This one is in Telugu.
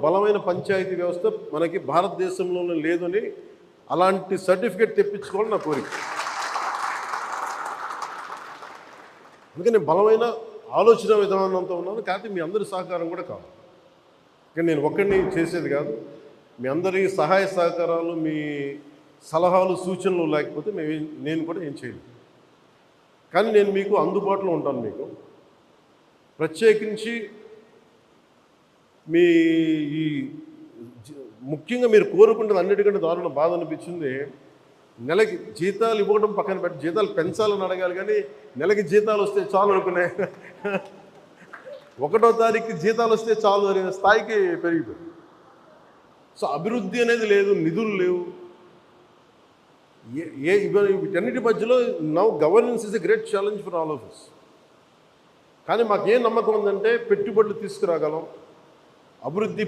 బలమైన పంచాయతీ వ్యవస్థ మనకి భారతదేశంలోనే లేదని అలాంటి సర్టిఫికేట్ తెప్పించుకోవాలని నా కోరిక. అందుకని బలమైన ఆలోచన విధానంతో ఉన్నాను. కాకపోతే మీ అందరి సహకారం కూడా కావాలి. కానీ నేను ఒక్కడిని చేసేది కాదు. మీ అందరి సహాయ సహకారాలు, మీ సలహాలు, సూచనలు లేకపోతే నేను కూడా ఏం చేయను. కానీ నేను మీకు అందుబాటులో ఉంటాను. మీకు ప్రత్యేకించి మీ ఈ ముఖ్యంగా మీరు కోరుకుంటుంది అన్నిటికంటే దారుణ బాధ అనిపించింది, నెలకి జీతాలు ఇవ్వడం పక్కన పెట్టి జీతాలు పెంచాలని అడగాలి, కానీ నెలకి జీతాలు వస్తే చాలు అనుకునే 1వ తారీఖు జీతాలు వస్తే చాలు అనే స్థాయికి పెరిగిపోయింది. సో అభివృద్ధి అనేది లేదు, నిధులు లేవు. వీటన్నిటి మధ్యలో now governance is a great challenge for all of us. కానీ మాకేం నమ్మకం ఉందంటే పెట్టుబడులు తీసుకురాగలం, అభివృద్ధి